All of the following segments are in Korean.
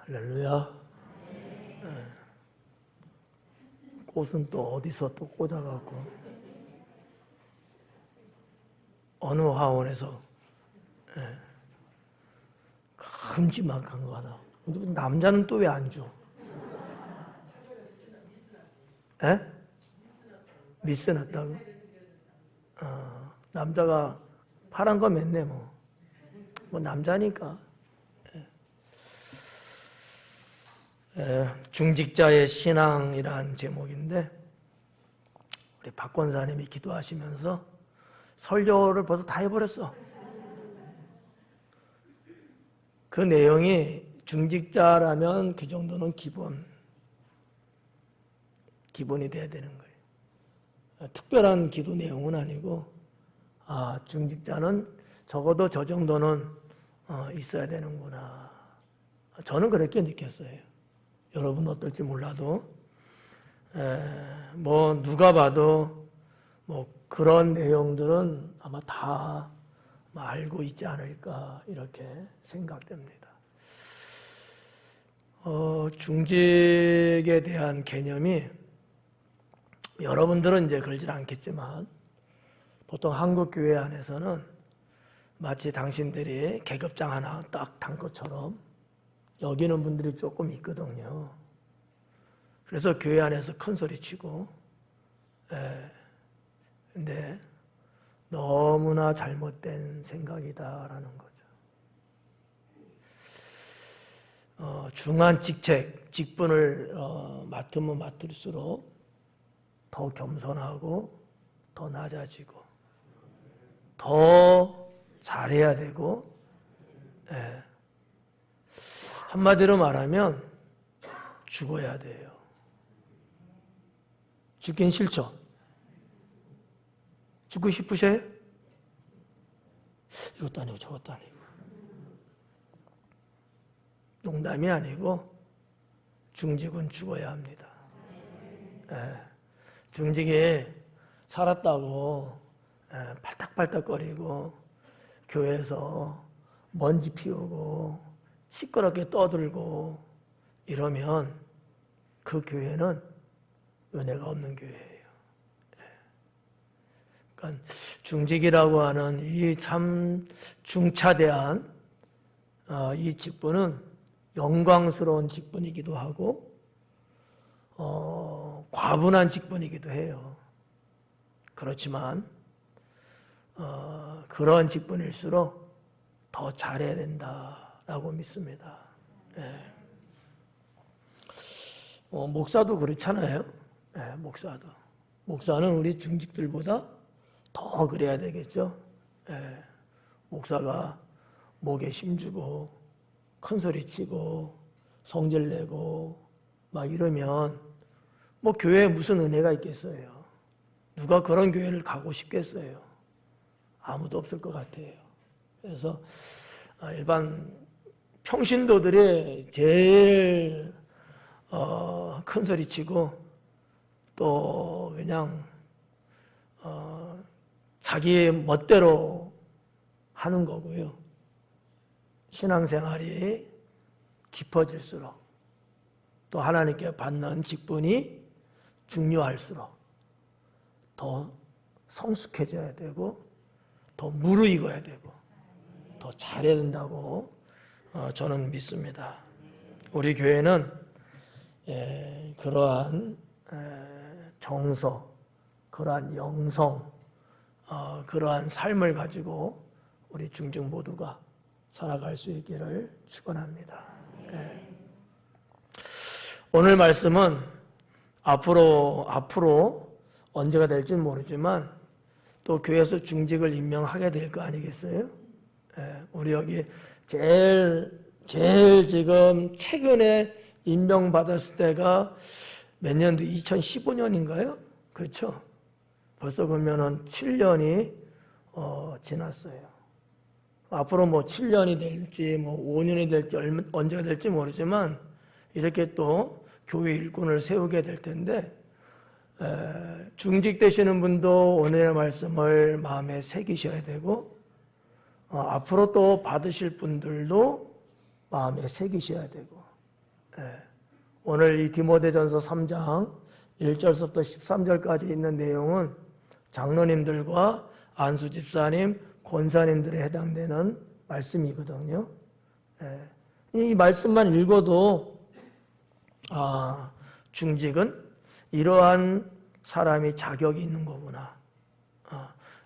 할렐루야. 꽃은 또 어디서 또 꽂아갖고 어느 화원에서 큼지막한 거 하나. 남자는 또 왜 안 줘? 에? 미스 났다고? 남자가 파란 거 맺네 뭐 남자니까. 중직자의 신앙이란 제목인데 우리 박 권사님이 기도하시면서 설교를 벌써 다 해버렸어. 그 내용이 중직자라면 그 정도는 기본이 돼야 되는 거예요. 특별한 기도 내용은 아니고 중직자는 적어도 저 정도는 있어야 되는구나. 저는 그렇게 느꼈어요. 여러분 어떨지 몰라도 뭐 누가 봐도 뭐 그런 내용들은 아마 다 알고 있지 않을까 이렇게 생각됩니다. 중직에 대한 개념이 여러분들은 이제 그러진 않겠지만 보통 한국 교회 안에서는 마치 당신들이 계급장 하나 딱 단 것처럼 여기는 분들이 조금 있거든요. 그래서 교회 안에서 큰 소리 치고, 근데 너무나 잘못된 생각이다라는 거죠. 중한 직분을 맡으면 맡을수록 더 겸손하고 더 낮아지고 더 잘해야 되고, 한마디로 말하면 죽어야 돼요. 죽긴 싫죠? 죽고 싶으셔요? 이것도 아니고 저것도 아니고. 농담이 아니고 중직은 죽어야 합니다. 중직이 살았다고 팔딱팔딱거리고 교회에서 먼지 피우고 시끄럽게 떠들고 이러면 그 교회는 은혜가 없는 교회예요. 그러니까 중직이라고 하는 이 참 중차대한 이 직분은 영광스러운 직분이기도 하고 과분한 직분이기도 해요. 그렇지만 그런 직분일수록 더 잘해야 된다라고 믿습니다. 목사도 그렇잖아요. 목사는 우리 중직들보다 더 그래야 되겠죠. 목사가 목에 힘주고 큰 소리 치고 성질 내고 막 이러면 뭐 교회에 무슨 은혜가 있겠어요. 누가 그런 교회를 가고 싶겠어요. 아무도 없을 것 같아요. 그래서 일반 평신도들이 제일 큰 소리 치고 또 그냥 자기의 멋대로 하는 거고요. 신앙생활이 깊어질수록 또 하나님께 받는 직분이 중요할수록 더 성숙해져야 되고 더 무르익어야 되고 더 잘해야 된다고 저는 믿습니다. 우리 교회는 그러한 정서, 그러한 영성, 그러한 삶을 가지고 우리 중직 모두가 살아갈 수 있기를 축원합니다. 오늘 말씀은 앞으로 언제가 될지는 모르지만 또 교회에서 중직을 임명하게 될 거 아니겠어요? 우리 여기 제일 지금 최근에 임명받았을 때가 몇 년도 2015년인가요? 그렇죠? 벌써 그러면은 7년이 지났어요. 앞으로 뭐 7년이 될지 뭐 5년이 될지 언제가 될지 모르지만 이렇게 또 교회 일꾼을 세우게 될 텐데 중직 되시는 분도 오늘의 말씀을 마음에 새기셔야 되고 앞으로 또 받으실 분들도 마음에 새기셔야 되고 오늘 이 디모데전서 3장 1절부터 13절까지 있는 내용은 장로님들과 안수 집사님, 권사님들에 해당되는 말씀이거든요. 이 말씀만 읽어도 중직은 이러한 사람이 자격이 있는 거구나.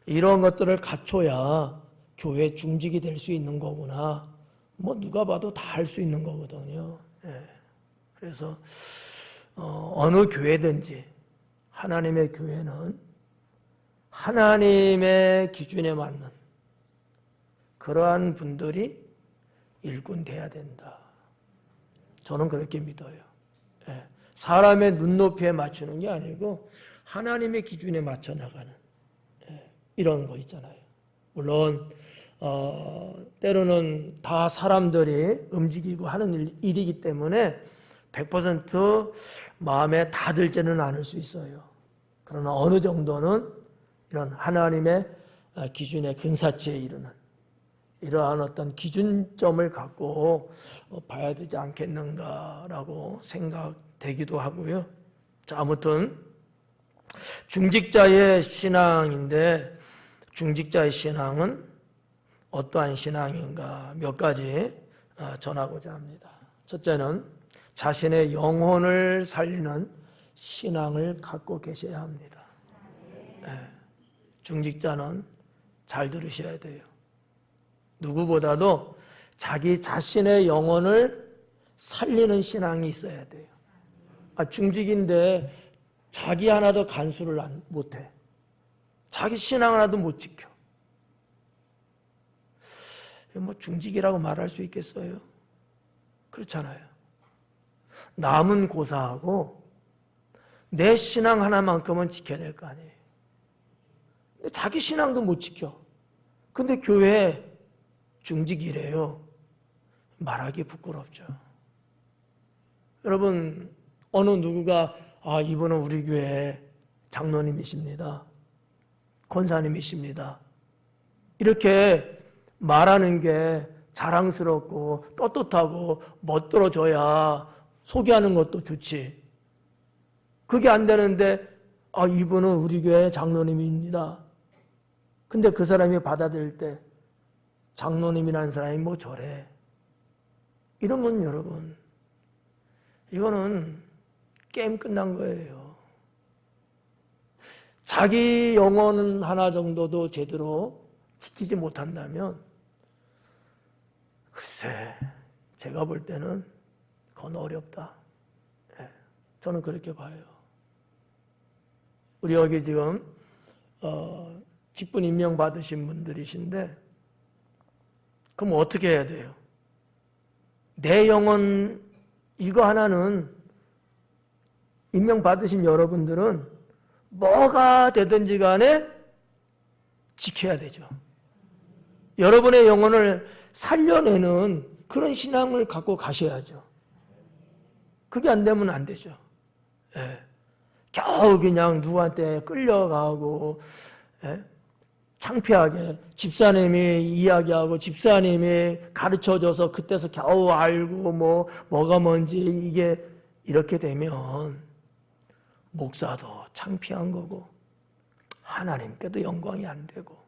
이런 것들을 갖춰야 교회 중직이 될 수 있는 거구나. 뭐 누가 봐도 다 할 수 있는 거거든요. 그래서 어느 교회든지 하나님의 교회는 하나님의 기준에 맞는 그러한 분들이 일꾼 돼야 된다. 저는 그렇게 믿어요. 사람의 눈높이에 맞추는 게 아니고 하나님의 기준에 맞춰 나가는 이런 거 있잖아요. 물론 때로는 다 사람들이 움직이고 하는 일이기 때문에 100% 마음에 다 들지는 않을 수 있어요. 그러나 어느 정도는 이런 하나님의 기준에 근사치에 이르는 이러한 어떤 기준점을 갖고 봐야 되지 않겠는가라고 생각되기도 하고요. 자, 아무튼 중직자의 신앙인데 중직자의 신앙은 어떠한 신앙인가 몇 가지 전하고자 합니다. 첫째는 자신의 영혼을 살리는 신앙을 갖고 계셔야 합니다. 중직자는 잘 들으셔야 돼요. 누구보다도 자기 자신의 영혼을 살리는 신앙이 있어야 돼요. 중직인데 자기 하나도 간수를 못해. 자기 신앙 하나도 못 지켜. 뭐 중직이라고 말할 수 있겠어요? 그렇잖아요. 남은 고사하고 내 신앙 하나만큼은 지켜야 될 거 아니에요. 근데 자기 신앙도 못 지켜. 근데 교회에 중직이래요. 말하기 부끄럽죠. 여러분, 어느 누구가 이분은 우리 교회 장로님이십니다. 권사님이십니다. 이렇게 말하는 게 자랑스럽고 떳떳하고 멋들어져야 소개하는 것도 좋지. 그게 안 되는데 이분은 우리 교회 장로님입니다. 근데 그 사람이 받아들일 때 장로님이라는 사람이 뭐 저래. 이러면 여러분 이거는 게임 끝난 거예요. 자기 영혼 하나 정도도 제대로 지키지 못한다면 글쎄 제가 볼 때는 그건 어렵다. 저는 그렇게 봐요. 우리 여기 지금 직분 임명 받으신 분들이신데 그럼 어떻게 해야 돼요? 내 영혼 이거 하나는 임명 받으신 여러분들은 뭐가 되든지 간에 지켜야 되죠. 여러분의 영혼을 살려내는 그런 신앙을 갖고 가셔야죠. 그게 안 되면 안 되죠. 겨우 그냥 누구한테 끌려가고 창피하게 집사님이 이야기하고 집사님이 가르쳐줘서 그때서 겨우 알고 뭐가 뭔지 이게 이렇게 되면 목사도 창피한 거고 하나님께도 영광이 안 되고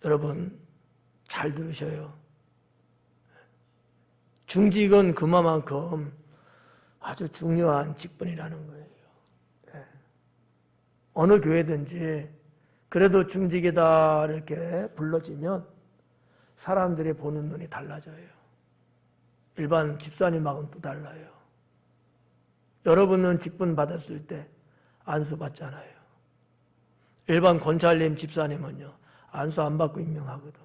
여러분 잘 들으셔요. 중직은 그만큼 아주 중요한 직분이라는 거예요. 어느 교회든지 그래도 중직이다 이렇게 불러지면 사람들이 보는 눈이 달라져요. 일반 집사님하고는 또 달라요. 여러분은 직분 받았을 때 안수 받잖아요. 일반 권찰님 집사님은요 안수 안 받고 임명하거든요.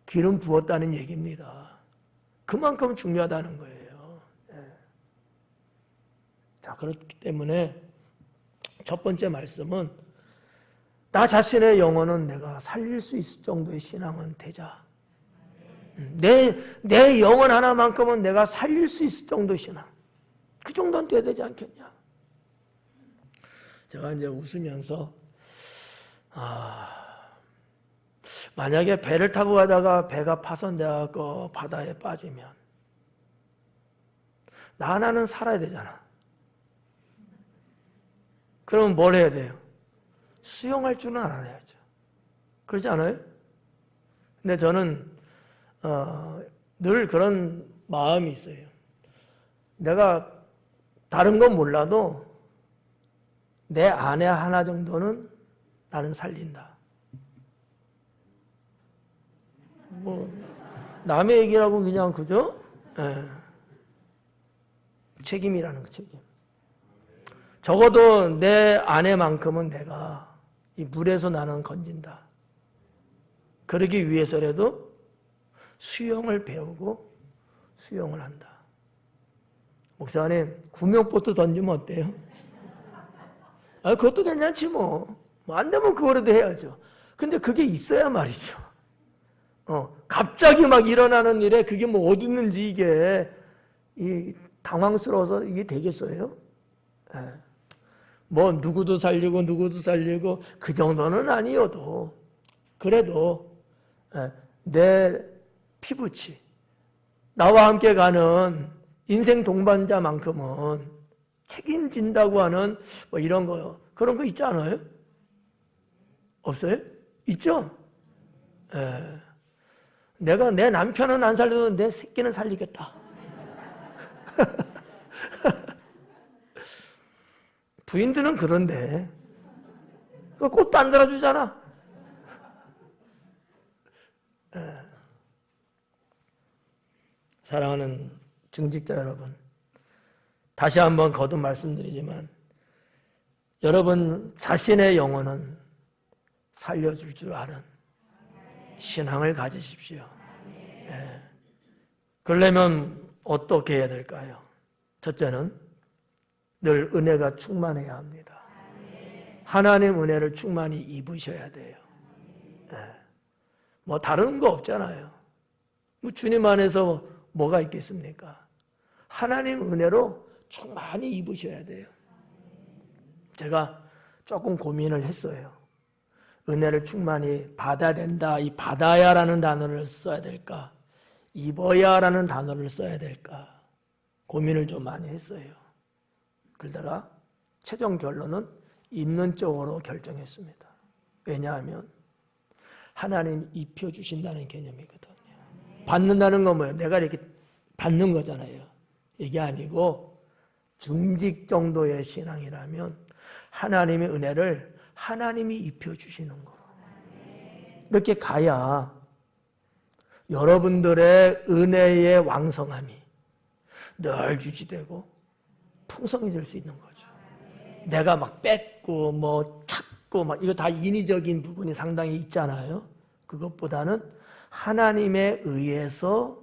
기름 부었다는 얘기입니다. 그만큼 중요하다는 거예요. 자, 그렇기 때문에 첫 번째 말씀은 나 자신의 영혼은 내가 살릴 수 있을 정도의 신앙은 되자. 내 영혼 하나만큼은 내가 살릴 수 있을 정도의 신앙. 그 정도는 돼야 되지 않겠냐. 제가 이제 웃으면서 만약에 배를 타고 가다가 배가 파손되어서 바다에 빠지면 나 하나는 살아야 되잖아. 그럼 뭘 해야 돼요? 수용할 줄은 알아야죠. 그렇지 않아요? 근데 저는 늘 그런 마음이 있어요. 내가 다른 건 몰라도 내 아내 하나 정도는 나는 살린다. 뭐 남의 얘기라고 그냥 그죠? 책임이라는 거, 책임. 적어도 내 아내만큼은 내가 이 물에서 나는 건진다. 그러기 위해서라도 수영을 배우고 수영을 한다. 목사님, 구명보트 던지면 어때요? 그것도 괜찮지 뭐. 안 되면 그거라도 해야죠. 근데 그게 있어야 말이죠. 갑자기 막 일어나는 일에 그게 뭐 어디 있는지 이게 당황스러워서 이게 되겠어요? 뭐 누구도 살리고 그 정도는 아니어도 그래도 내 피부치 나와 함께 가는 인생 동반자만큼은 책임진다고 하는 뭐 이런 거요. 그런 거 있지 않아요? 없어요? 있죠? 내가 내 남편은 안 살려도 내 새끼는 살리겠다. 부인들은 그런데 꽃도 안 들어주잖아. 사랑하는 중직자 여러분, 다시 한번 거듭 말씀드리지만 여러분 자신의 영혼은 살려줄 줄 아는 신앙을 가지십시오. 그러려면 어떻게 해야 될까요? 첫째는 늘 은혜가 충만해야 합니다. 하나님 은혜를 충만히 입으셔야 돼요. 뭐 다른 거 없잖아요. 뭐 주님 안에서 뭐가 있겠습니까? 하나님 은혜로 충만히 입으셔야 돼요. 제가 조금 고민을 했어요. 은혜를 충만히 받아야 된다. 이 받아야라는 단어를 써야 될까? 입어야라는 단어를 써야 될까? 고민을 좀 많이 했어요. 그러다가 최종 결론은 입는 쪽으로 결정했습니다. 왜냐하면 하나님 입혀주신다는 개념이거든요. 받는다는 건 뭐예요? 내가 이렇게 받는 거잖아요. 이게 아니고 중직 정도의 신앙이라면 하나님의 은혜를 하나님이 입혀주시는 거. 이렇게 가야 여러분들의 은혜의 왕성함이 늘 유지되고 풍성해질 수 있는 거죠. 내가 막 뺏고 뭐 찾고 막 이거 다 인위적인 부분이 상당히 있잖아요. 그것보다는 하나님에 의해서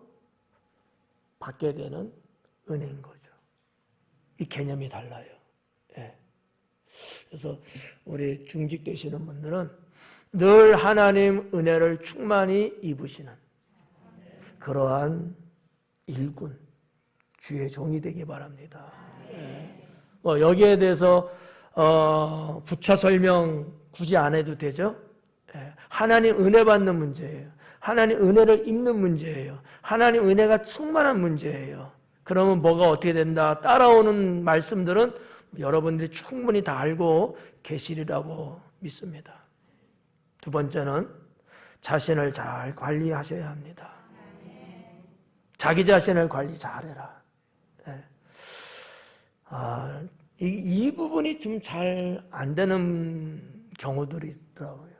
받게 되는 은혜인 거죠. 이 개념이 달라요. 그래서 우리 중직 되시는 분들은 늘 하나님 은혜를 충만히 입으시는 그러한 일꾼, 주의 종이 되기 바랍니다. 뭐 여기에 대해서 부차 설명 굳이 안 해도 되죠? 하나님 은혜 받는 문제예요. 하나님 은혜를 입는 문제예요. 하나님 은혜가 충만한 문제예요. 그러면 뭐가 어떻게 된다? 따라오는 말씀들은 여러분들이 충분히 다 알고 계시리라고 믿습니다. 두 번째는 자신을 잘 관리하셔야 합니다. 자기 자신을 관리 잘해라. 이 부분이 좀 잘 안 되는 경우들이 있더라고요.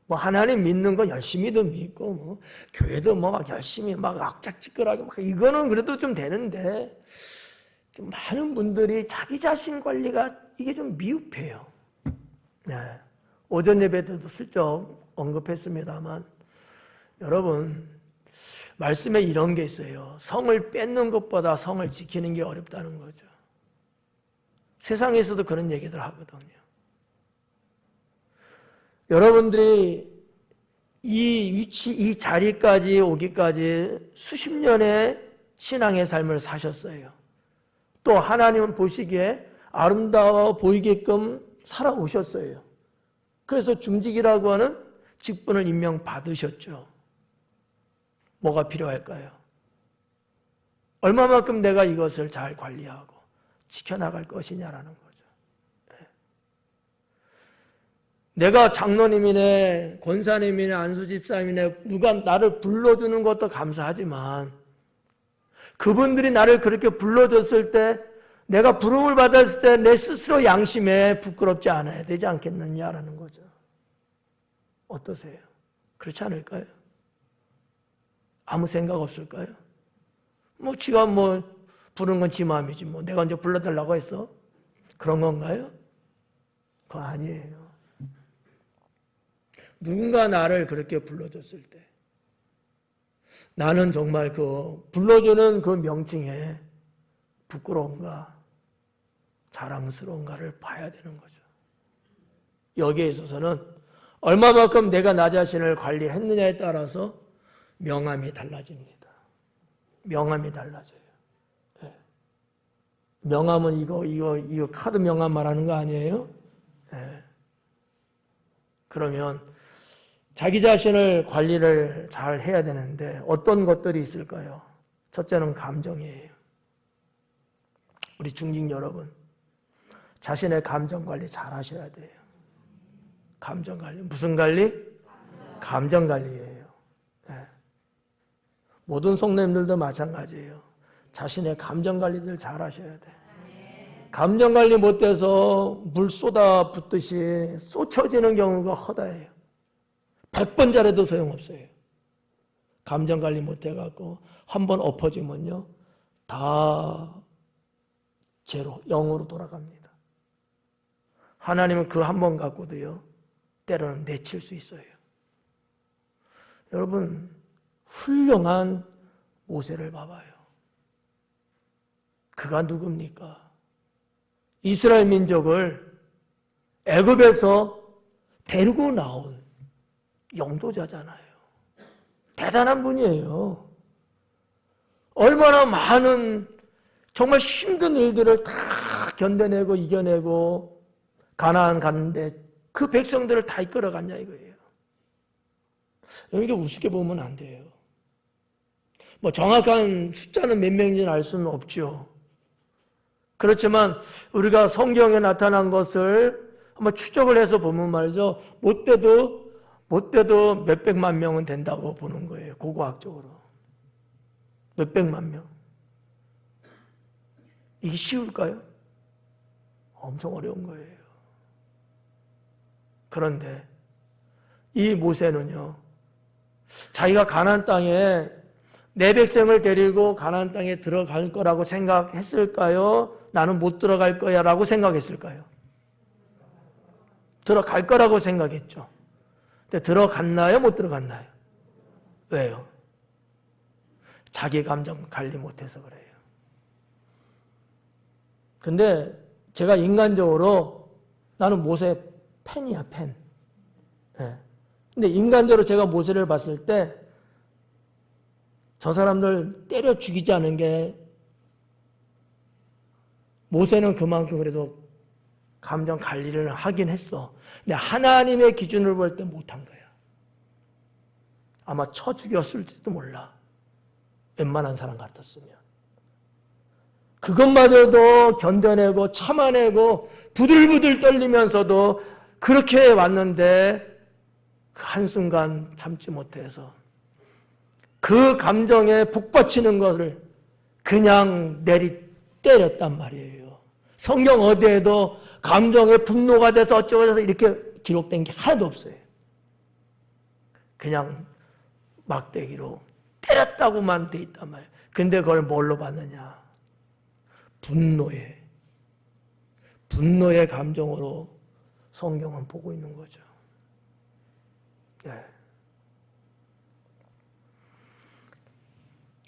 뭐 하나님 믿는 거 열심히도 믿고 뭐 교회도 뭐 막 열심히 막 악착지껄하게 막 이거는 그래도 좀 되는데 좀 많은 분들이 자기 자신 관리가 이게 좀 미흡해요. 오전 예배 때도 슬쩍 언급했습니다만 여러분 말씀에 이런 게 있어요. 성을 뺏는 것보다 성을 지키는 게 어렵다는 거죠. 세상에서도 그런 얘기들 하거든요. 여러분들이 이 위치, 이 자리까지 오기까지 수십 년의 신앙의 삶을 사셨어요. 또 하나님은 보시기에 아름다워 보이게끔 살아오셨어요. 그래서 중직이라고 하는 직분을 임명받으셨죠. 뭐가 필요할까요? 얼마만큼 내가 이것을 잘 관리하고 지켜나갈 것이냐라는 거죠. 내가 장로님이네, 권사님이네, 안수집사님이네, 누가 나를 불러주는 것도 감사하지만 그분들이 나를 그렇게 불러줬을 때, 내가 부름을 받았을 때 내 스스로 양심에 부끄럽지 않아야 되지 않겠느냐라는 거죠. 어떠세요? 그렇지 않을까요? 아무 생각 없을까요? 지가 부르는 건 지 마음이지 내가 언제 불러달라고 했어? 그런 건가요? 그거 아니에요. 누군가 나를 그렇게 불러줬을 때 나는 정말 불러주는 그 명칭에 부끄러운가 자랑스러운가를 봐야 되는 거죠. 여기에 있어서는 얼마만큼 내가 나 자신을 관리했느냐에 따라서 명함이 달라집니다. 명함이 달라져요. 네. 명함은 이거 카드 명함 말하는 거 아니에요? 네. 그러면 자기 자신을 관리를 잘 해야 되는데 어떤 것들이 있을까요? 첫째는 감정이에요. 우리 중직 여러분, 자신의 감정 관리 잘 하셔야 돼요. 감정 관리. 무슨 관리? 감정 관리예요. 네. 모든 성도님들도 마찬가지예요. 자신의 감정 관리들 잘 하셔야 돼. 감정 관리 못해서 물 쏟아 붓듯이 쏟쳐지는 경우가 허다해요. 100번 잘해도 소용없어요. 감정 관리 못해갖고 한번 엎어지면요 다 제로, 0으로 돌아갑니다. 하나님은 그 한 번 갖고도요 때로는 내칠 수 있어요. 여러분 훌륭한 모세를 봐봐요. 그가 누굽니까? 이스라엘 민족을 애굽에서 데리고 나온 영도자잖아요. 대단한 분이에요. 얼마나 많은 정말 힘든 일들을 다 견뎌내고 이겨내고 가나안 갔는데 그 백성들을 다 이끌어갔냐 이거예요. 이게 우습게 보면 안 돼요. 정확한 숫자는 몇 명인지는 알 수는 없죠. 그렇지만 우리가 성경에 나타난 것을 한번 추적을 해서 보면 말이죠. 못돼도 몇백만 명은 된다고 보는 거예요. 고고학적으로. 몇백만 명. 이게 쉬울까요? 엄청 어려운 거예요. 그런데 이 모세는요. 자기가 가나안 땅에 내 백성을 데리고 가나안 땅에 들어갈 거라고 생각했을까요? 나는 못 들어갈 거야 라고 생각했을까요? 들어갈 거라고 생각했죠. 근데 들어갔나요? 못 들어갔나요? 왜요? 자기 감정 관리 못해서 그래요. 근데 제가 인간적으로 나는 모세 팬이야, 팬. 네. 근데 인간적으로 제가 모세를 봤을 때 저 사람들 때려 죽이지 않은 게 모세는 그만큼 그래도 감정 관리를 하긴 했어. 근데 하나님의 기준을 볼 때 못한 거야. 아마 쳐 죽였을지도 몰라. 웬만한 사람 같았으면. 그것마저도 견뎌내고 참아내고 부들부들 떨리면서도 그렇게 왔는데 그 한순간 참지 못해서 그 감정에 북받치는 것을 그냥 내리 때렸단 말이에요. 성경 어디에도 감정에 분노가 돼서 어쩌고 저쩌고 이렇게 기록된 게 하나도 없어요. 그냥 막대기로 때렸다고만 돼 있단 말이에요. 근데 그걸 뭘로 봤느냐? 분노의 감정으로 성경은 보고 있는 거죠. 네.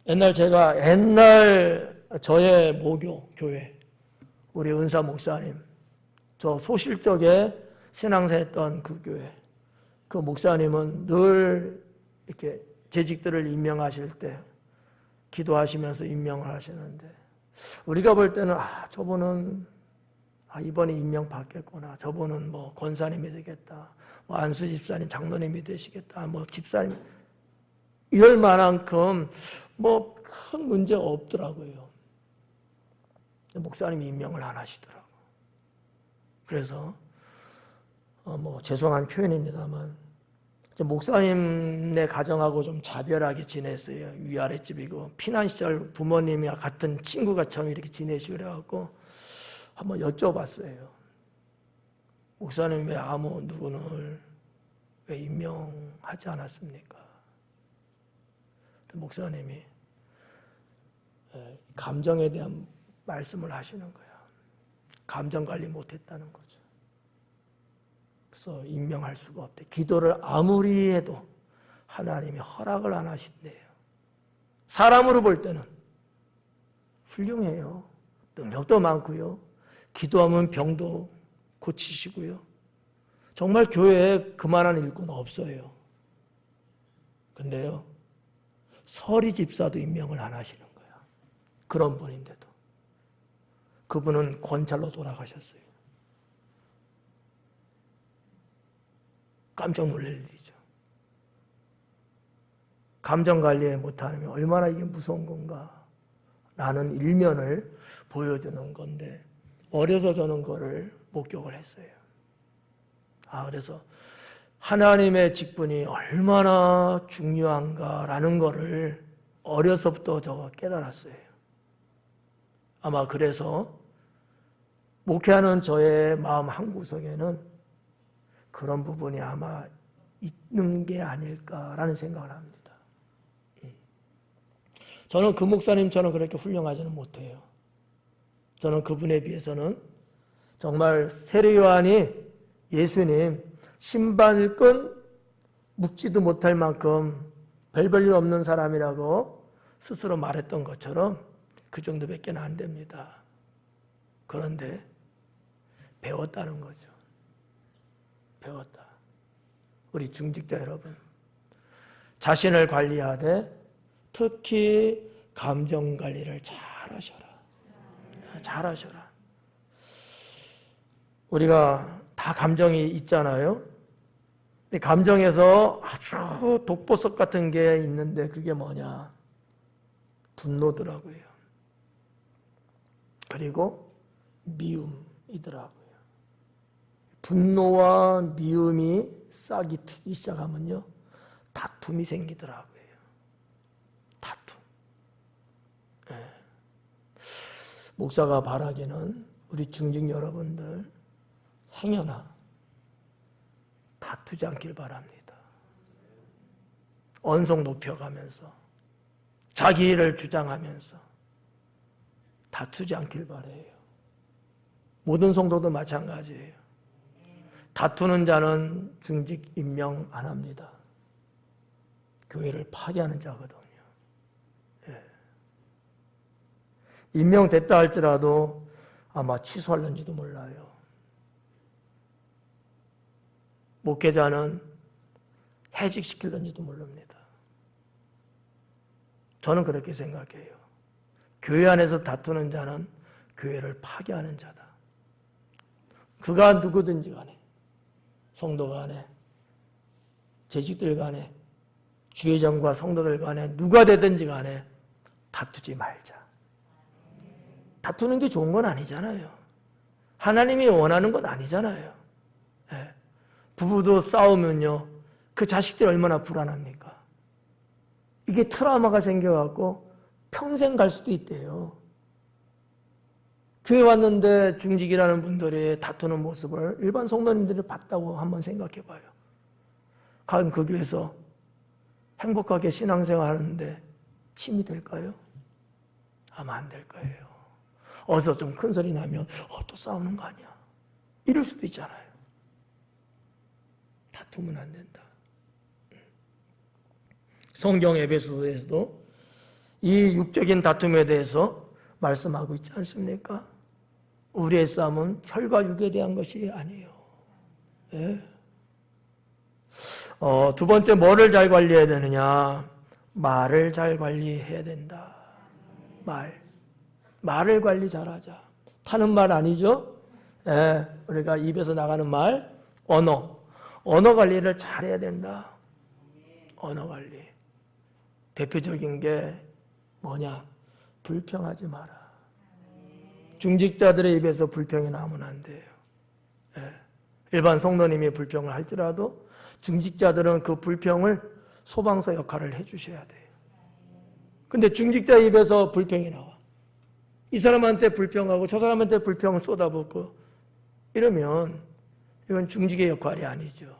옛날 저의 모교 교회 우리 은사 목사님 저 소실적에 신앙생활했던 그 교회 그 목사님은 늘 이렇게 재직들을 임명하실 때 기도하시면서 임명을 하시는데 우리가 볼 때는 저분은 이번에 임명 받겠구나. 저분은 권사님이 되겠다. 안수 집사님, 장로님이 되시겠다. 집사님 이럴 만큼 뭐 큰 문제 없더라고요. 목사님이 임명을 안 하시더라고. 그래서 뭐 죄송한 표현입니다만 목사님네 가정하고 좀 자별하게 지냈어요. 위아래 집이고 피난 시절 부모님이랑 같은 친구가 처럼 이렇게 지내시고 그래갖고 한번 여쭤봤어요. 목사님 왜 아무 누구를 왜 임명하지 않았습니까? 목사님이 감정에 대한 말씀을 하시는 거야. 감정 관리 못했다는 거죠. 그래서 임명할 수가 없대. 기도를 아무리 해도 하나님이 허락을 안 하신대요. 사람으로 볼 때는 훌륭해요. 능력도 많고요. 기도하면 병도 고치시고요. 정말 교회에 그만한 일꾼 없어요. 근데요, 서리 집사도 임명을 안 하시는 거야. 그런 분인데도. 그분은 권찰로 돌아가셨어요. 깜짝 놀랄 일이죠. 감정 관리 못하면 얼마나 이게 무서운 건가. 라는 일면을 보여주는 건데 어려서 저는 그거를 목격을 했어요. 그래서 하나님의 직분이 얼마나 중요한가라는 거를 어려서부터 제가 깨달았어요. 아마 그래서 목회하는 저의 마음 한구석에는 그런 부분이 아마 있는 게 아닐까라는 생각을 합니다. 저는 그 목사님처럼 그렇게 훌륭하지는 못해요. 저는 그분에 비해서는 정말 세례요한이 예수님 신발끈 묶지도 못할 만큼 별 볼 일 없는 사람이라고 스스로 말했던 것처럼 그 정도밖에 안 됩니다. 그런데 배웠다는 거죠. 배웠다. 우리 중직자 여러분, 자신을 관리하되 특히 감정 관리를 잘하셔라. 잘하셔라. 우리가 다 감정이 있잖아요. 근데 감정에서 아주 독보석 같은 게 있는데 그게 뭐냐? 분노더라고요. 그리고 미움이더라고요. 분노와 미움이 싹이 트기 시작하면요, 다툼이 생기더라고요. 다툼. 네. 목사가 바라기는 우리 중직 여러분들 행여나 다투지 않길 바랍니다. 언성 높여가면서 자기 일을 주장하면서 다투지 않길 바라요. 모든 성도도 마찬가지예요. 다투는 자는 중직 임명 안 합니다. 교회를 파괴하는 자거든요. 예. 임명됐다 할지라도 아마 취소할는지도 몰라요. 목회자는 해직시킬는지도 모릅니다. 저는 그렇게 생각해요. 교회 안에서 다투는 자는 교회를 파괴하는 자다. 그가 누구든지 간에, 성도 간에, 재직들 간에, 주회장과 성도들 간에 누가 되든지 간에 다투지 말자. 다투는 게 좋은 건 아니잖아요. 하나님이 원하는 건 아니잖아요. 네. 부부도 싸우면요, 그 자식들이 얼마나 불안합니까? 이게 트라우마가 생겨갖고 평생 갈 수도 있대요. 교회 왔는데 중직이라는 분들이 다투는 모습을 일반 성도님들이 봤다고 한번 생각해 봐요. 과연 그 교회에서 행복하게 신앙생활 하는데 힘이 될까요? 아마 안 될 거예요. 어서 좀 큰 소리 나면 또 싸우는 거 아니야? 이럴 수도 있잖아요. 다투면 안 된다. 성경 에베소서에서도 이 육적인 다툼에 대해서 말씀하고 있지 않습니까? 우리의 싸움은 혈과 육에 대한 것이 아니에요. 네. 두 번째, 뭐를 잘 관리해야 되느냐? 말을 잘 관리해야 된다. 말을 관리 잘하자. 타는 말 아니죠? 네. 우리가 입에서 나가는 말, 언어 관리를 잘해야 된다. 언어 관리. 대표적인 게 뭐냐? 불평하지 마라. 중직자들의 입에서 불평이 나오면 안 돼요. 예. 일반 성도님이 불평을 할지라도 중직자들은 그 불평을 소방서 역할을 해주셔야 돼요. 근데 중직자 입에서 불평이 나와. 이 사람한테 불평하고 저 사람한테 불평을 쏟아붓고 이러면 이건 중직의 역할이 아니죠.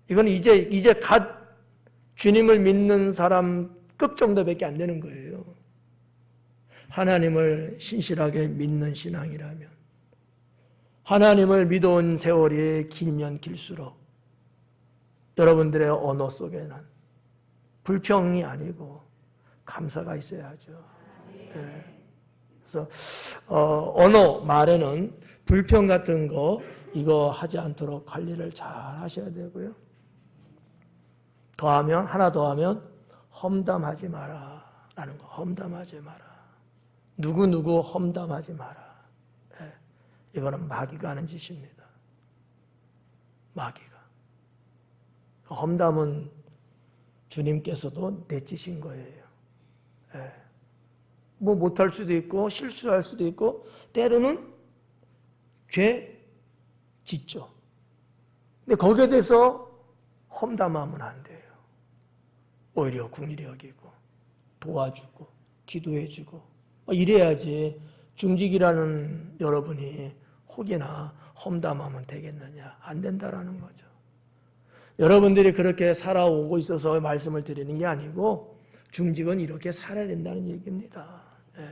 이건 이제 갓 주님을 믿는 사람급 정도밖에 안 되는 거예요. 하나님을 신실하게 믿는 신앙이라면, 하나님을 믿어온 세월이 길면 길수록 여러분들의 언어 속에는 불평이 아니고 감사가 있어야죠. 네. 그래서 언어 말에는 불평 같은 거 이거 하지 않도록 관리를 잘 하셔야 되고요. 하나 더하면 험담하지 마라 라는 거. 험담하지 마라. 누구 험담하지 마라. 네. 이거는 마귀가 하는 짓입니다. 마귀가. 험담은 주님께서도 내치신 거예요. 네. 뭐 못할 수도 있고 실수할 수도 있고 때로는 죄 짓죠. 근데 거기에 대해서 험담하면 안 돼요. 오히려 긍휼히 여기고 도와주고 기도해주고 이래야지 중직이라는 여러분이 혹이나 험담하면 되겠느냐? 안 된다라는 거죠. 여러분들이 그렇게 살아오고 있어서 말씀을 드리는 게 아니고 중직은 이렇게 살아야 된다는 얘기입니다. 예.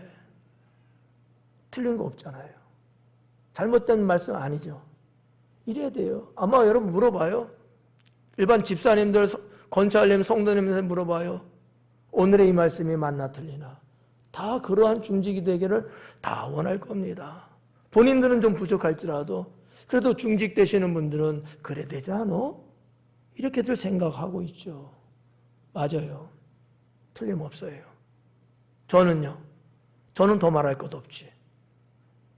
틀린 거 없잖아요. 잘못된 말씀 아니죠. 이래야 돼요. 아마 여러분 물어봐요. 일반 집사님들, 권사님, 성도님들 물어봐요. 오늘의 이 말씀이 맞나 틀리나. 다 그러한 중직이 되기를 다 원할 겁니다. 본인들은 좀 부족할지라도 그래도 중직 되시는 분들은 그래 되지 않아? 이렇게들 생각하고 있죠. 맞아요. 틀림없어요. 저는요. 저는 더 말할 것 없지.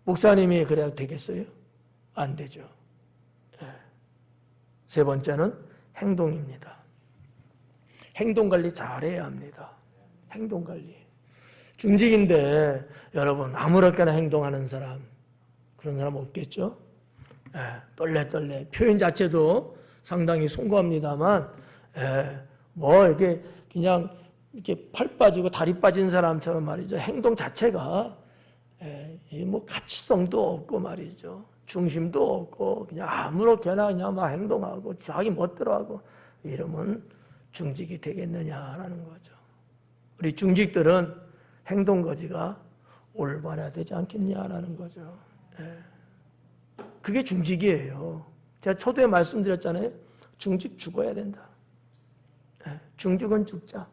목사님이 그래야 되겠어요? 안 되죠. 네. 세 번째는 행동입니다. 행동 관리 잘해야 합니다. 행동 관리. 중직인데 여러분 아무렇게나 행동하는 사람 그런 사람 없겠죠? 네. 떨레 표현 자체도 상당히 송구합니다만 뭐 이렇게 그냥 이렇게 팔 빠지고 다리 빠진 사람처럼 말이죠. 행동 자체가 뭐 가치성도 없고 말이죠. 중심도 없고 그냥 아무렇게나 그냥 막 행동하고 자기 멋대로 하고 이러면 중직이 되겠느냐라는 거죠. 우리 중직들은 행동 거지가 올바라야 되지 않겠냐라는 거죠. 그게 중직이에요. 제가 초대에 말씀드렸잖아요. 중직 죽어야 된다. 중직은 죽자.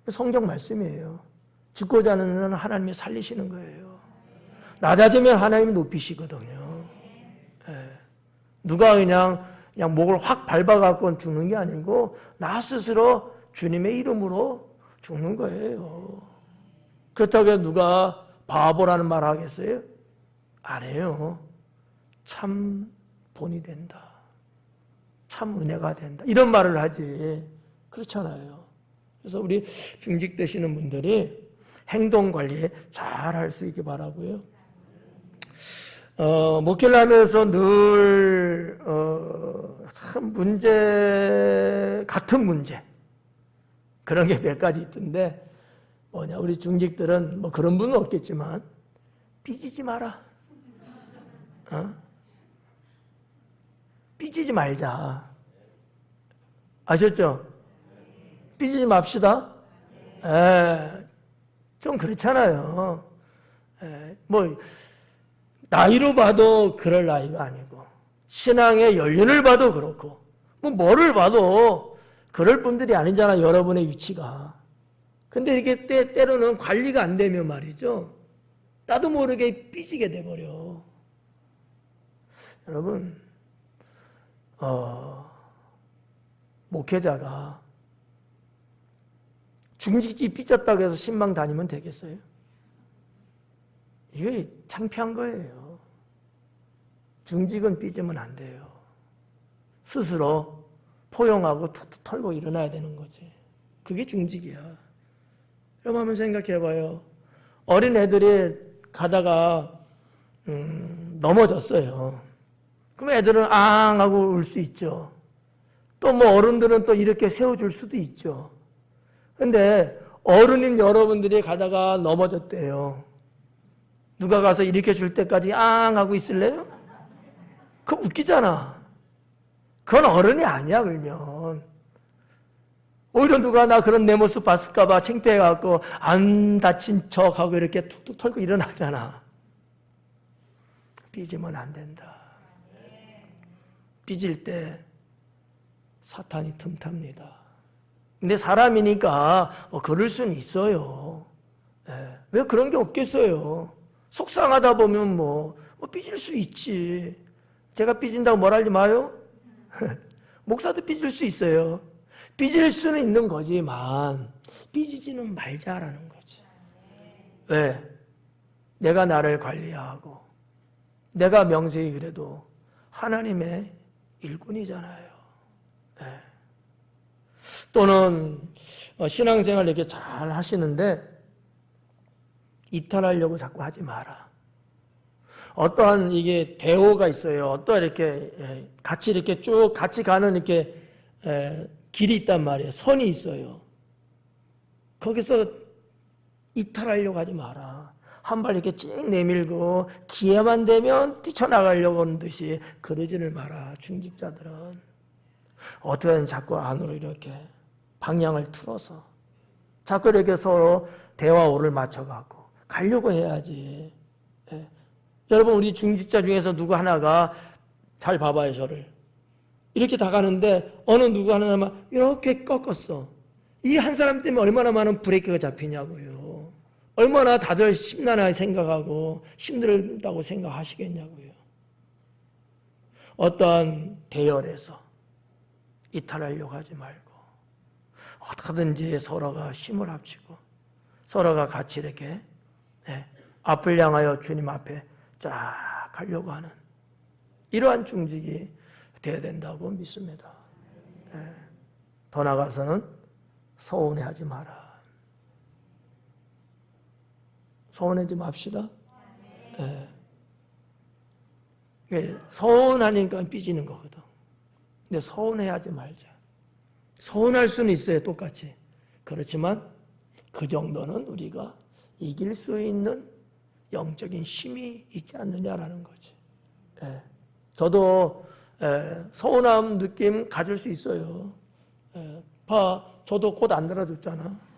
성경 말씀이에요. 죽고자 하는 자는 하나님이 살리시는 거예요. 낮아지면 하나님이 높이시거든요. 누가 그냥 목을 확 밟아갖고 죽는 게 아니고 나 스스로 주님의 이름으로 죽는 거예요. 그렇다고 해서 누가 바보라는 말 하겠어요? 안 해요. 참 본이 된다. 참 은혜가 된다. 이런 말을 하지. 그렇잖아요. 그래서 우리 중직 되시는 분들이 행동 관리 잘 할 수 있게 바라고요. 목회를 하면서 늘 참 같은 문제 그런 게 몇 가지 있던데 뭐냐 우리 중직들은 뭐 그런 분은 없겠지만 삐지지 마라. 삐지지 말자. 아셨죠? 삐지지 맙시다. 좀 그렇잖아요. 뭐 나이로 봐도 그럴 나이가 아니고 신앙의 연륜을 봐도 그렇고 뭐를 봐도 그럴 분들이 아니잖아. 여러분의 위치가. 근데 이렇게 때로는 관리가 안 되면 말이죠. 나도 모르게 삐지게 돼버려. 여러분 목회자가 중직이 삐졌다고 해서 신방 다니면 되겠어요? 이게 창피한 거예요. 중직은 삐지면 안 돼요. 스스로 포용하고 툭툭 털고 일어나야 되는 거지. 그게 중직이야. 여러분 한번 생각해봐요. 어린 애들이 가다가 넘어졌어요. 그럼 애들은 앙 하고 울 수 있죠. 또 뭐 어른들은 또 이렇게 세워줄 수도 있죠. 근데 어른인 여러분들이 가다가 넘어졌대요. 누가 가서 일으켜 줄 때까지 앙 하고 있을래요? 그거 웃기잖아. 그건 어른이 아니야, 그러면. 오히려 누가 나 그런 내 모습 봤을까봐 창피해갖고 안 다친 척하고 이렇게 툭툭 털고 일어나잖아. 삐지면 안 된다. 삐질 때 사탄이 틈탑니다. 근데 사람이니까 그럴 수는 있어요. 왜 그런 게 없겠어요. 속상하다 보면 삐질 수 있지. 제가 삐진다고 뭘 하지 마요? 목사도 삐질 수 있어요. 삐질 수는 있는 거지만 삐지지는 말자라는 거지. 왜? 내가 나를 관리하고 내가 명색이 그래도 하나님의 일꾼이잖아요. 또는 신앙생활 이렇게 잘 하시는데 이탈하려고 자꾸 하지 마라. 어떠한 이게 대오가 있어요. 어떠한 이렇게 같이 이렇게 쭉 같이 가는 이렇게 길이 있단 말이에요. 선이 있어요. 거기서 이탈하려고 하지 마라. 한 발 이렇게 쭉 내밀고 기회만 되면 뛰쳐나가려고 하는 듯이 그러지를 마라. 중직자들은 어떻게든 자꾸 안으로 이렇게 방향을 틀어서 자꾸 이렇게 서로 대화오를 맞춰갖고 가려고 해야지. 여러분 우리 중직자 중에서 누구 하나가 잘 봐봐요. 저를 이렇게 다 가는데 어느 누구 하나만 이렇게 꺾었어. 이 한 사람 때문에 얼마나 많은 브레이크가 잡히냐고요. 얼마나 다들 심란하게 생각하고 힘들다고 생각하시겠냐고요. 어떠한 대열에서 이탈하려고 하지 말고 어떻게든지 서로가 힘을 합치고 서로가 같이 이렇게 앞을 향하여 주님 앞에 쫙 가려고 하는 이러한 중직이 되어야 된다고 믿습니다. 더 나아가서는 서운해하지 마라. 서운하지 맙시다. 서운하니까 삐지는 거거든. 근데 서운해하지 말자. 서운할 수는 있어요, 똑같이. 그렇지만 그 정도는 우리가 이길 수 있는 영적인 힘이 있지 않느냐라는 거지. 저도 서운함 느낌 가질 수 있어요. 봐, 저도 곧 안 들어줬잖아.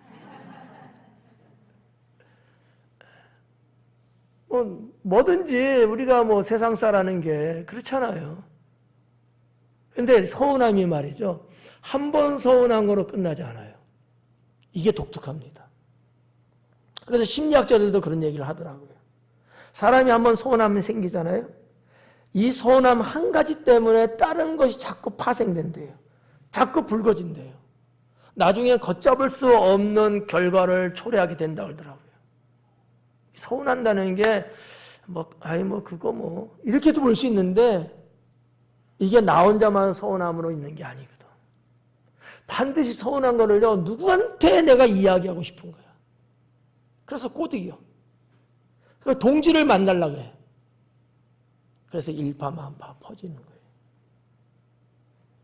뭐든지 우리가 세상 사라는 게 그렇잖아요. 근데 서운함이 말이죠. 한 번 서운한 거로 끝나지 않아요. 이게 독특합니다. 그래서 심리학자들도 그런 얘기를 하더라고요. 사람이 한번 서운함이 생기잖아요. 이 서운함 한 가지 때문에 다른 것이 자꾸 파생된대요. 자꾸 불거진대요. 나중에 걷잡을 수 없는 결과를 초래하게 된다고 그러더라고요. 서운한다는 게 이렇게도 볼 수 있는데 이게 나 혼자만 서운함으로 있는 게 아니거든. 반드시 서운한 거를요 누구한테 내가 이야기하고 싶은 거야. 그래서 꼬드겨. 그 동지를 만나려고 해. 그래서 일파만파 퍼지는 거예요.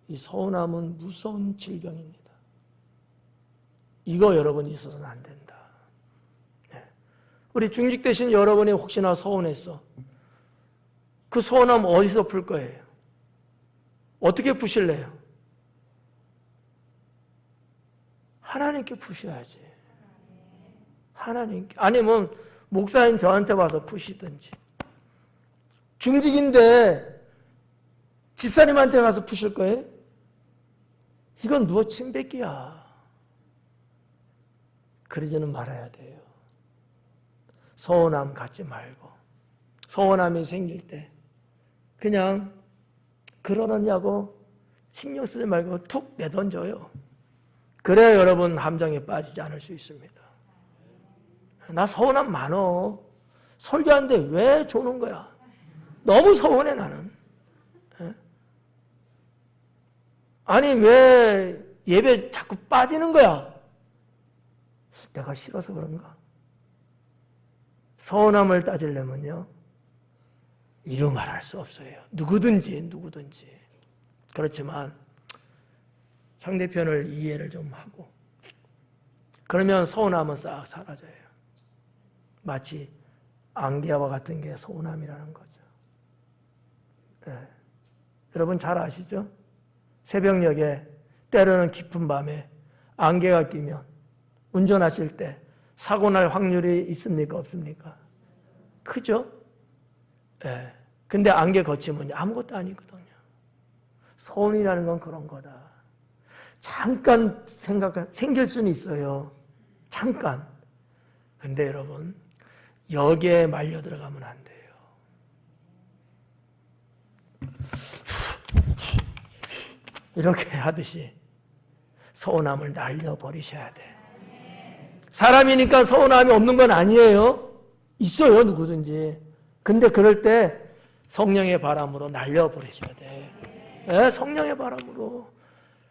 이 서운함은 무서운 질병입니다. 이거 여러분이 있어서는 안 된다. 우리 중직 되신 여러분이 혹시나 서운했어. 그 서운함 어디서 풀 거예요? 어떻게 푸실래요? 하나님께 푸셔야지. 하나님께. 아니면 목사님 저한테 와서 푸시든지. 중직인데 집사님한테 가서 푸실 거예요? 이건 누워 침뱉기야. 그러지는 말아야 돼요. 서운함 갖지 말고 서운함이 생길 때 그냥 그러느냐고 신경 쓰지 말고 툭 내던져요. 그래야 여러분 함정에 빠지지 않을 수 있습니다. 나 서운함 많어. 설교하는데 왜 조는 거야? 너무 서운해 나는. 아니 왜 예배 자꾸 빠지는 거야? 내가 싫어서 그런가? 서운함을 따지려면요, 이루 말할 수 없어요. 누구든지. 그렇지만 상대편을 이해를 좀 하고 그러면 서운함은 싹 사라져요. 마치 안개와 같은 게 서운함이라는 거죠. 네. 여러분 잘 아시죠? 새벽녘에 때로는 깊은 밤에 안개가 끼면 운전하실 때 사고 날 확률이 있습니까? 없습니까? 크죠? 네. 근데 안개 거치면 아무것도 아니거든요. 서운이라는 건 그런 거다. 잠깐 생길 수는 있어요. 잠깐. 근데 여러분, 여기에 말려 들어가면 안 돼요. 이렇게 하듯이 서운함을 날려버리셔야 돼. 사람이니까 서운함이 없는 건 아니에요. 있어요, 누구든지. 근데 그럴 때 성령의 바람으로 날려버리셔야 돼. 네, 성령의 바람으로.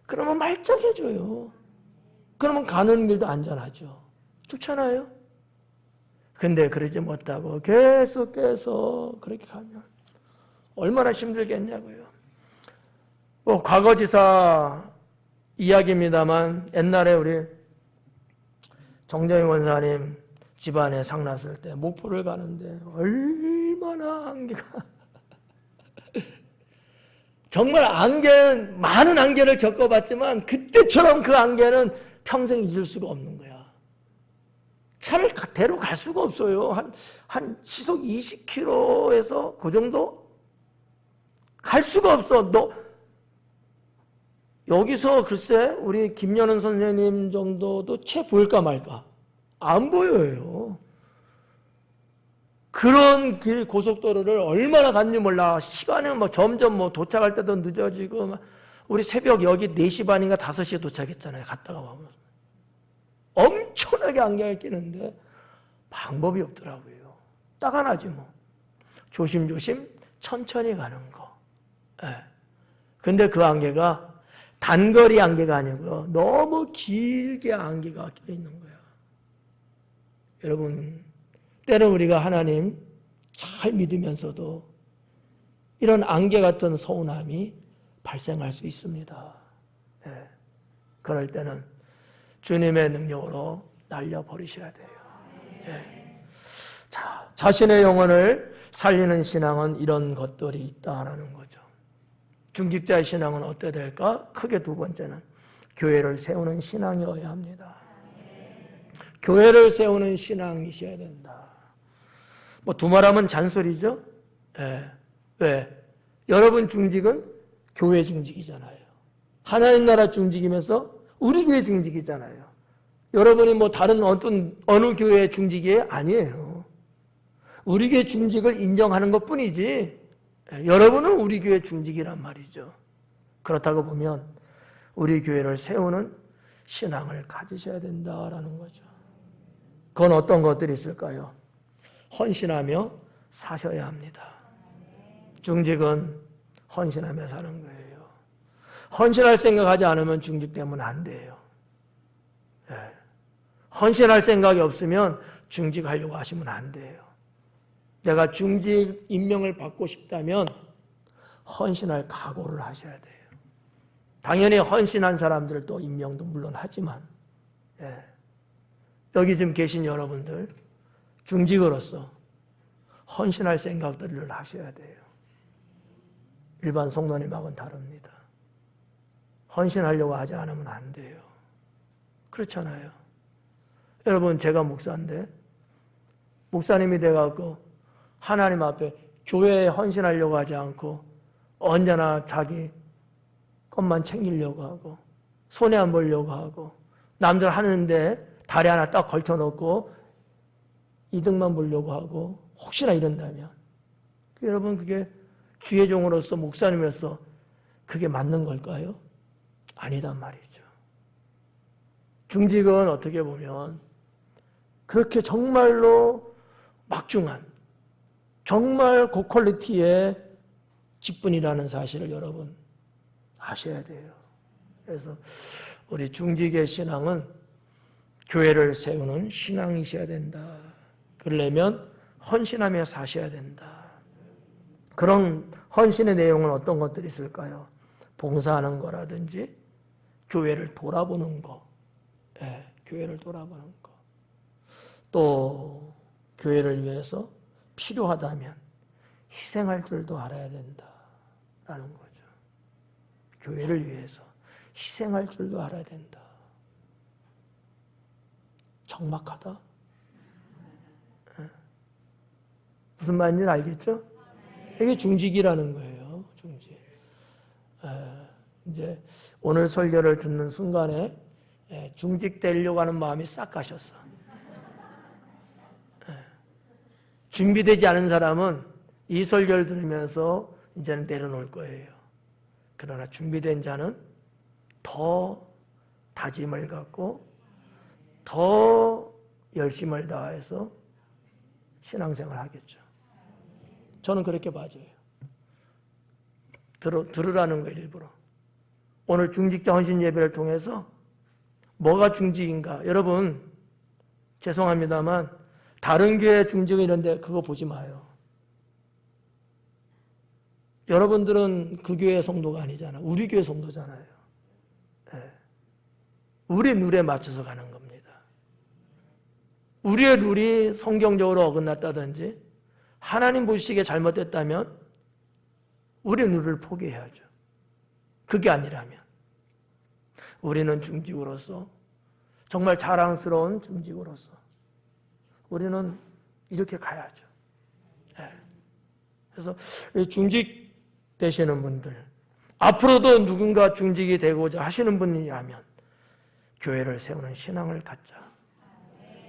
그러면 말짱해져요. 그러면 가는 길도 안전하죠. 좋잖아요. 근데 그러지 못하고 계속 그렇게 가면 얼마나 힘들겠냐고요. 뭐 과거지사 이야기입니다만 옛날에 우리 정정희 원사님 집안에 상 났을 때 목포를 가는데 얼마나 안개가 정말 많은 안개를 겪어봤지만 그때처럼 그 안개는 평생 잊을 수가 없는 거야. 차를 대로 갈 수가 없어요. 한 시속 20km에서 그 정도? 갈 수가 없어. 여기서 글쎄 우리 김연은 선생님 정도도 채 보일까 말까? 안 보여요. 그런 길 고속도로를 얼마나 갔는지 몰라. 시간은 점점 도착할 때도 늦어지고 우리 새벽 여기 4시 반인가 5시에 도착했잖아요. 갔다가 와면 엄청나게 안개가 끼는데 방법이 없더라고요. 딱 하나지 뭐. 조심조심 천천히 가는 거. 네. 근데 그 안개가 단거리 안개가 아니고 너무 길게 안개가 껴 있는 거야. 여러분, 때로 우리가 하나님 잘 믿으면서도 이런 안개 같은 서운함이 발생할 수 있습니다. 네. 그럴 때는 주님의 능력으로 날려버리셔야 돼요. 네. 자, 자신의 영혼을 살리는 신앙은 이런 것들이 있다라는 거죠. 중직자의 신앙은 어떻게 될까? 크게 두 번째는 교회를 세우는 신앙이어야 합니다. 교회를 세우는 신앙이셔야 된다. 두말하면 잔소리죠? 네. 왜? 여러분 중직은 교회 중직이잖아요. 하나님 나라 중직이면서 우리 교회 중직이잖아요. 여러분이 다른 어느 교회 중직이 아니에요. 우리 교회 중직을 인정하는 것 뿐이지, 여러분은 우리 교회 중직이란 말이죠. 그렇다고 보면 우리 교회를 세우는 신앙을 가지셔야 된다라는 거죠. 그건 어떤 것들이 있을까요? 헌신하며 사셔야 합니다. 중직은 헌신하며 사는 거예요. 헌신할 생각하지 않으면 중직되면 안 돼요. 네. 헌신할 생각이 없으면 중직하려고 하시면 안 돼요. 내가 중직 임명을 받고 싶다면 헌신할 각오를 하셔야 돼요. 당연히 헌신한 사람들도 임명도 물론 하지만, 여기 지금 계신 여러분들 중직으로서 헌신할 생각들을 하셔야 돼요. 일반 성도님하고는 다릅니다. 헌신하려고 하지 않으면 안 돼요. 그렇잖아요. 여러분, 제가 목사인데 목사님이 돼갖고 하나님 앞에 교회에 헌신하려고 하지 않고 언제나 자기 것만 챙기려고 하고 손해 안 보려고 하고 남들 하는데 다리 하나 딱 걸쳐놓고 이득만 보려고 하고 혹시나 이런다면 여러분, 그게 주의 종으로서 목사님으로서 그게 맞는 걸까요? 아니단 말이죠. 중직은 어떻게 보면 그렇게 정말로 막중한 정말 고퀄리티의 직분이라는 사실을 여러분 아셔야 돼요. 그래서 우리 중직의 신앙은 교회를 세우는 신앙이셔야 된다. 그러려면 헌신하며 사셔야 된다. 그런 헌신의 내용은 어떤 것들이 있을까요? 봉사하는 거라든지 교회를 돌아보는 거, 교회를 돌아보는 거. 또 교회를 위해서 필요하다면 희생할 줄도 알아야 된다라는 거죠. 교회를 위해서 희생할 줄도 알아야 된다. 적막하다. 무슨 말인지 알겠죠? 이게 중직이라는 거예요. 중직. 이제 오늘 설교를 듣는 순간에 중직되려고 하는 마음이 싹 가셨어. 준비되지 않은 사람은 이 설교를 들으면서 이제는 내려놓을 거예요. 그러나 준비된 자는 더 다짐을 갖고 더 열심을 다해서 신앙생활을 하겠죠. 저는 그렇게 봐요. 들으라는 거 일부러. 오늘 중직자 헌신 예배를 통해서 뭐가 중직인가? 여러분 죄송합니다만 다른 교회 중직 이런데 그거 보지 마요. 여러분들은 그 교회 성도가 아니잖아. 우리 교회 성도잖아요. 우리 룰에 맞춰서 가는 겁니다. 우리의 룰이 성경적으로 어긋났다든지 하나님 보시기에 잘못됐다면 우리 룰을 포기해야죠. 그게 아니라면 우리는 중직으로서 정말 자랑스러운 중직으로서 우리는 이렇게 가야죠. 그래서 중직 되시는 분들 앞으로도 누군가 중직이 되고자 하시는 분이라면 교회를 세우는 신앙을 갖자.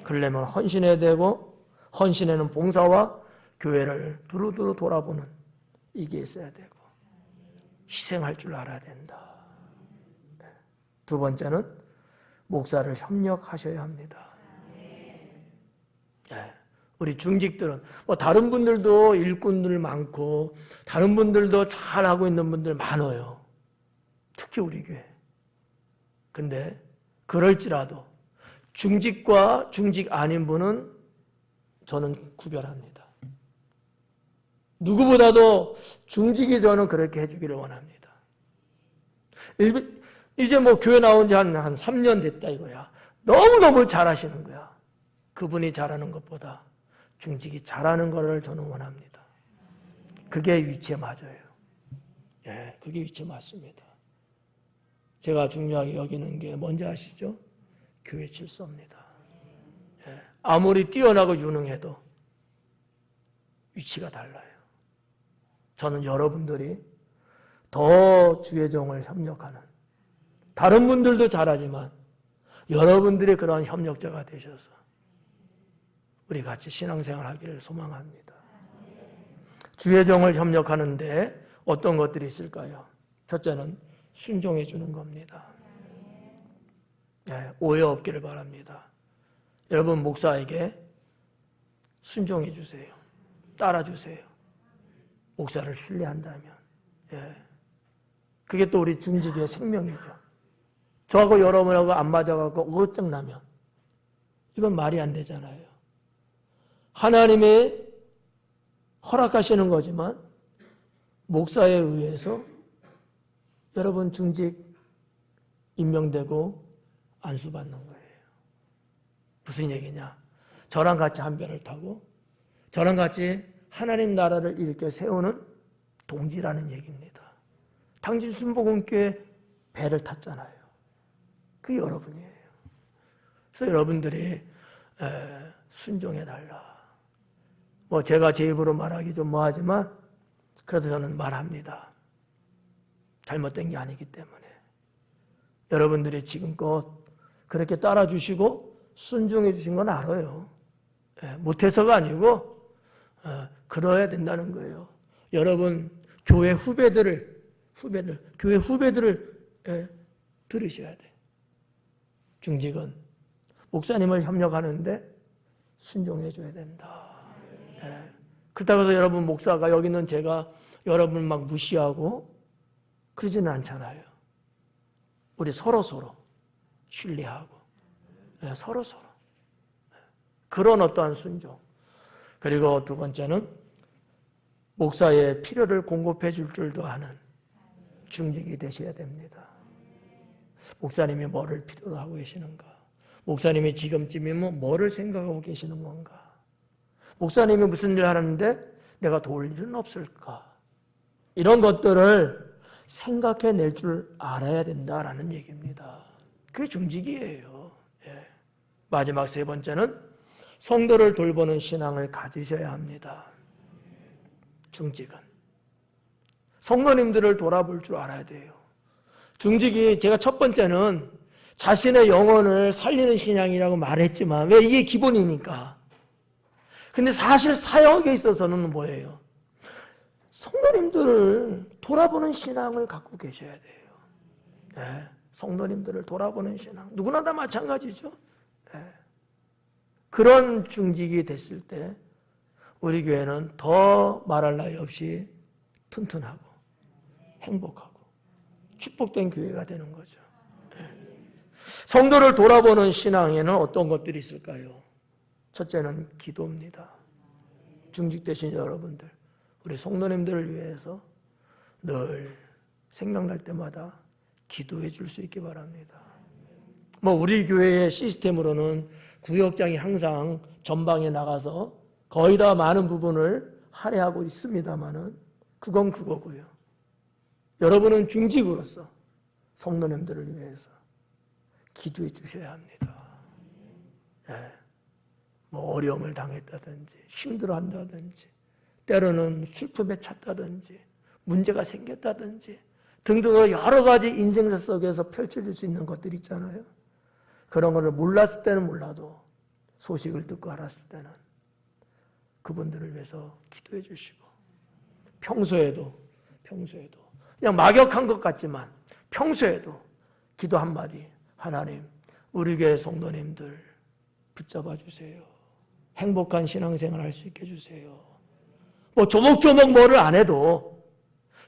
그러려면 헌신해야 되고 헌신에는 봉사와 교회를 두루두루 돌아보는 이게 있어야 되고 희생할 줄 알아야 된다. 두 번째는 목사를 협력하셔야 합니다. 우리 중직들은 다른 분들도 일꾼들 많고 다른 분들도 잘하고 있는 분들 많아요. 특히 우리 교회. 근데 그럴지라도 중직과 중직 아닌 분은 저는 구별합니다. 누구보다도 중직이 저는 그렇게 해주기를 원합니다. 이제 교회 나온 지 한 3년 됐다 이거야. 너무너무 잘하시는 거야. 그분이 잘하는 것보다 중직이 잘하는 것을 저는 원합니다. 그게 위치에 맞아요. 그게 위치에 맞습니다. 제가 중요하게 여기는 게 뭔지 아시죠? 교회 질서입니다. 아무리 뛰어나고 유능해도 위치가 달라요. 저는 여러분들이 더 주의 종을 협력하는 다른 분들도 잘하지만 여러분들이 그러한 협력자가 되셔서 우리 같이 신앙생활 하기를 소망합니다. 주의 종을 협력하는데 어떤 것들이 있을까요? 첫째는 순종해 주는 겁니다. 오해 없기를 바랍니다. 여러분 목사에게 순종해 주세요. 따라 주세요. 목사를 신뢰한다면. 그게 또 우리 중직의 생명이죠. 저하고 여러분하고 안 맞아갖고 어정나면 이건 말이 안 되잖아요. 하나님의 허락하시는 거지만 목사에 의해서 여러분 중직 임명되고 안수받는 거예요. 무슨 얘기냐? 저랑 같이 한 배를 타고 저랑 같이 하나님 나라를 일으켜 세우는 동지라는 얘기입니다. 당신 순복음교회 배를 탔잖아요. 그게 여러분이에요. 그래서 여러분들이 순종해달라. 제가 제 입으로 말하기 좀 뭐하지만 그래도 저는 말합니다. 잘못된 게 아니기 때문에. 여러분들이 지금껏 그렇게 따라주시고 순종해 주신 건 알아요. 못해서가 아니고 그러야 된다는 거예요. 여러분 교회 후배들 교회 후배들을 들으셔야 돼. 중직은 목사님을 협력하는데 순종해 줘야 된다. 그렇다고 해서 여러분 목사가 여기 있는 제가 여러분 막 무시하고 그러지는 않잖아요. 우리 서로 신뢰하고 서로. 그런 어떠한 순종. 그리고 두 번째는 목사의 필요를 공급해 줄 줄도 아는 중직이 되셔야 됩니다. 목사님이 뭐를 필요로 하고 계시는가? 목사님이 지금쯤이면 뭐를 생각하고 계시는 건가? 목사님이 무슨 일을 하는데 내가 도울 일은 없을까? 이런 것들을 생각해낼 줄 알아야 된다라는 얘기입니다. 그게 중직이에요. 마지막 세 번째는 성도를 돌보는 신앙을 가지셔야 합니다. 중직은 성도님들을 돌아볼 줄 알아야 돼요. 중직이 제가 첫 번째는 자신의 영혼을 살리는 신앙이라고 말했지만 왜 이게 기본이니까. 근데 사실 사역에 있어서는 뭐예요? 성도님들을 돌아보는 신앙을 갖고 계셔야 돼요. 성도님들을 돌아보는 신앙. 누구나 다 마찬가지죠. 그런 중직이 됐을 때 우리 교회는 더 말할 나위 없이 튼튼하고 행복하고 축복된 교회가 되는 거죠. 성도를 돌아보는 신앙에는 어떤 것들이 있을까요? 첫째는 기도입니다. 중직되신 여러분들, 우리 성도님들을 위해서 늘 생각날 때마다 기도해 줄 수 있기 바랍니다. 우리 교회의 시스템으로는 구역장이 항상 전방에 나가서 거의 다 많은 부분을 할애하고 있습니다만은 그건 그거고요. 여러분은 중직으로서 성도님들을 위해서 기도해 주셔야 합니다. 어려움을 당했다든지 힘들어한다든지 때로는 슬픔에 찼다든지 문제가 생겼다든지 등등의 여러 가지 인생사 속에서 펼쳐질 수 있는 것들이 있잖아요. 그런 것을 몰랐을 때는 몰라도 소식을 듣고 알았을 때는 그분들을 위해서 기도해 주시고 평소에도 그냥 막역한 것 같지만 평소에도 기도 한마디, 하나님 우리 교회 성도님들 붙잡아 주세요. 행복한 신앙생활 할 수 있게 해주세요. 조목조목 뭐를 안 해도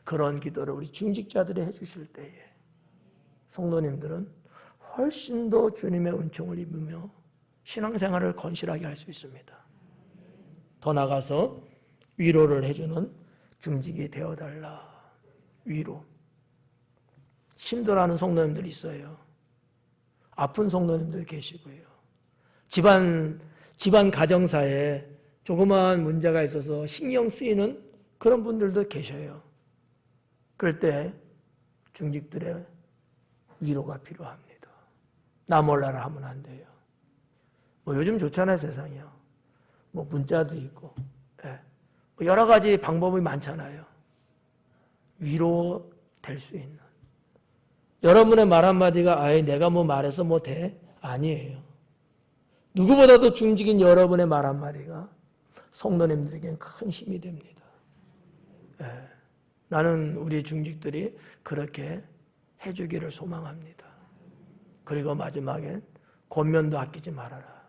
그런 기도를 우리 중직자들이 해주실 때에 성도님들은 훨씬 더 주님의 은총을 입으며 신앙생활을 건실하게 할 수 있습니다. 더 나아가서 위로를 해주는 중직이 되어달라. 위로. 힘들어하는 성도님들 있어요. 아픈 성도님들 계시고요. 집안 가정사에 조그마한 문제가 있어서 신경 쓰이는 그런 분들도 계셔요. 그럴 때 중직들의 위로가 필요합니다. 나 몰라라 하면 안 돼요. 요즘 좋잖아요, 세상이요. 문자도 있고, 여러 가지 방법이 많잖아요. 위로 될 수 있는. 여러분의 말 한마디가 내가 말해서 돼? 아니에요. 누구보다도 중직인 여러분의 말 한마디가 성도님들에게는 큰 힘이 됩니다. 나는 우리 중직들이 그렇게 해주기를 소망합니다. 그리고 마지막엔 권면도 아끼지 말아라.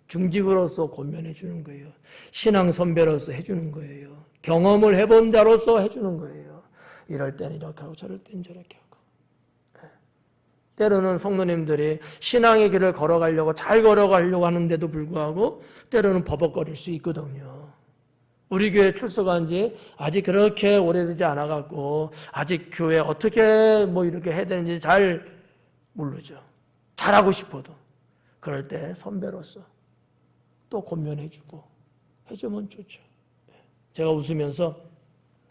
중직으로서 권면해 주는 거예요. 신앙 선배로서 해주는 거예요. 경험을 해본 자로서 해주는 거예요. 이럴 때는 이렇게 하고 저럴 때는 저렇게 하고. 때로는 성도님들이 신앙의 길을 걸어가려고 잘 걸어가려고 하는데도 불구하고 때로는 버벅거릴 수 있거든요. 우리 교회 출석한 지 아직 그렇게 오래되지 않아갖고 아직 교회 어떻게 이렇게 해야 되는지 잘 모르죠. 잘하고 싶어도. 그럴 때 선배로서 또 권면해주고 해주면 좋죠. 제가 웃으면서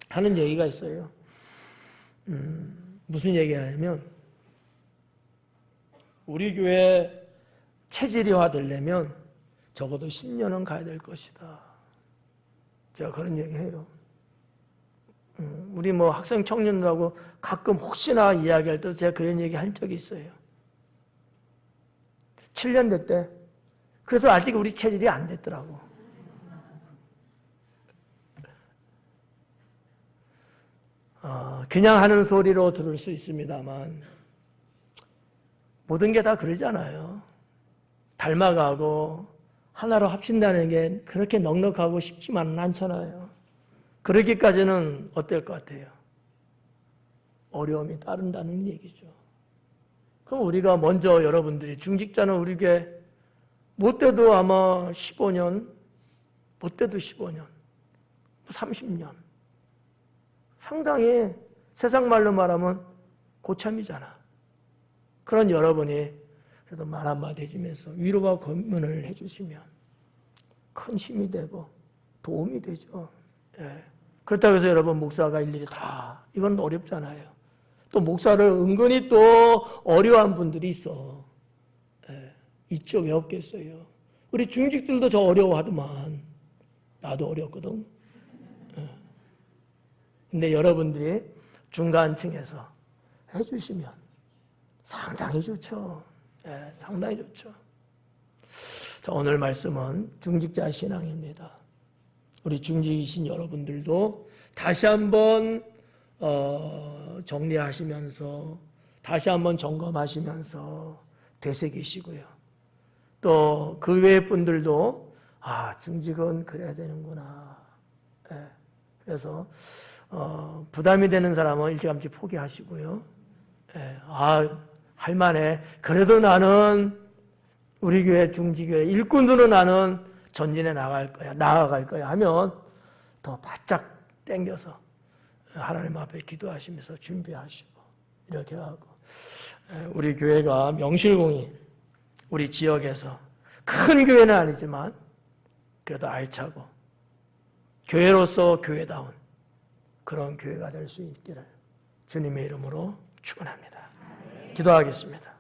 하는 얘기가 있어요. 무슨 얘기냐면 우리 교회 체질이화 되려면 적어도 10년은 가야 될 것이다. 제가 그런 얘기해요. 우리 학생 청년들하고 가끔 혹시나 이야기할 때 제가 그런 얘기 한 적이 있어요. 7년 됐대. 그래서 아직 우리 체질이 안 됐더라고. 그냥 하는 소리로 들을 수 있습니다만 모든 게 다 그러잖아요. 닮아가고 하나로 합친다는 게 그렇게 넉넉하고 쉽지만은 않잖아요. 그러기까지는 어떨 것 같아요? 어려움이 따른다는 얘기죠. 그럼 우리가 먼저 여러분들이 중직자는 우리 교회 못돼도 아마 15년, 못돼도 15년, 30년. 상당히 세상 말로 말하면 고참이잖아. 그런 여러분이 그래도 말 한마디 해주면서 위로와 권면을 해주시면 큰 힘이 되고 도움이 되죠. 예. 그렇다고 해서 여러분 목사가 일일이 다 이건 어렵잖아요. 또 목사를 은근히 또 어려워한 분들이 있어. 예. 있죠. 왜 없겠어요. 우리 중직들도 저 어려워하더만. 나도 어렵거든. 예. 근데 여러분들이 중간층에서 해주시면 상당히 좋죠. 예, 상당히 좋죠. 자, 오늘 말씀은 중직자 신앙입니다. 우리 중직이신 여러분들도 다시 한번 정리하시면서 다시 한번 점검하시면서 되새기시고요. 또 그 외의 분들도 중직은 그래야 되는구나. 예, 그래서 부담이 되는 사람은 일찌감치 포기하시고요. 예, 할만해. 그래도 나는 우리 교회 중직교회 일꾼으로 나는 전진해 나아갈 거야 하면 더 바짝 당겨서 하나님 앞에 기도하시면서 준비하시고 이렇게 하고 우리 교회가 명실공히 우리 지역에서 큰 교회는 아니지만 그래도 알차고 교회로서 교회다운 그런 교회가 될 수 있기를 주님의 이름으로 축원합니다. 기도하겠습니다.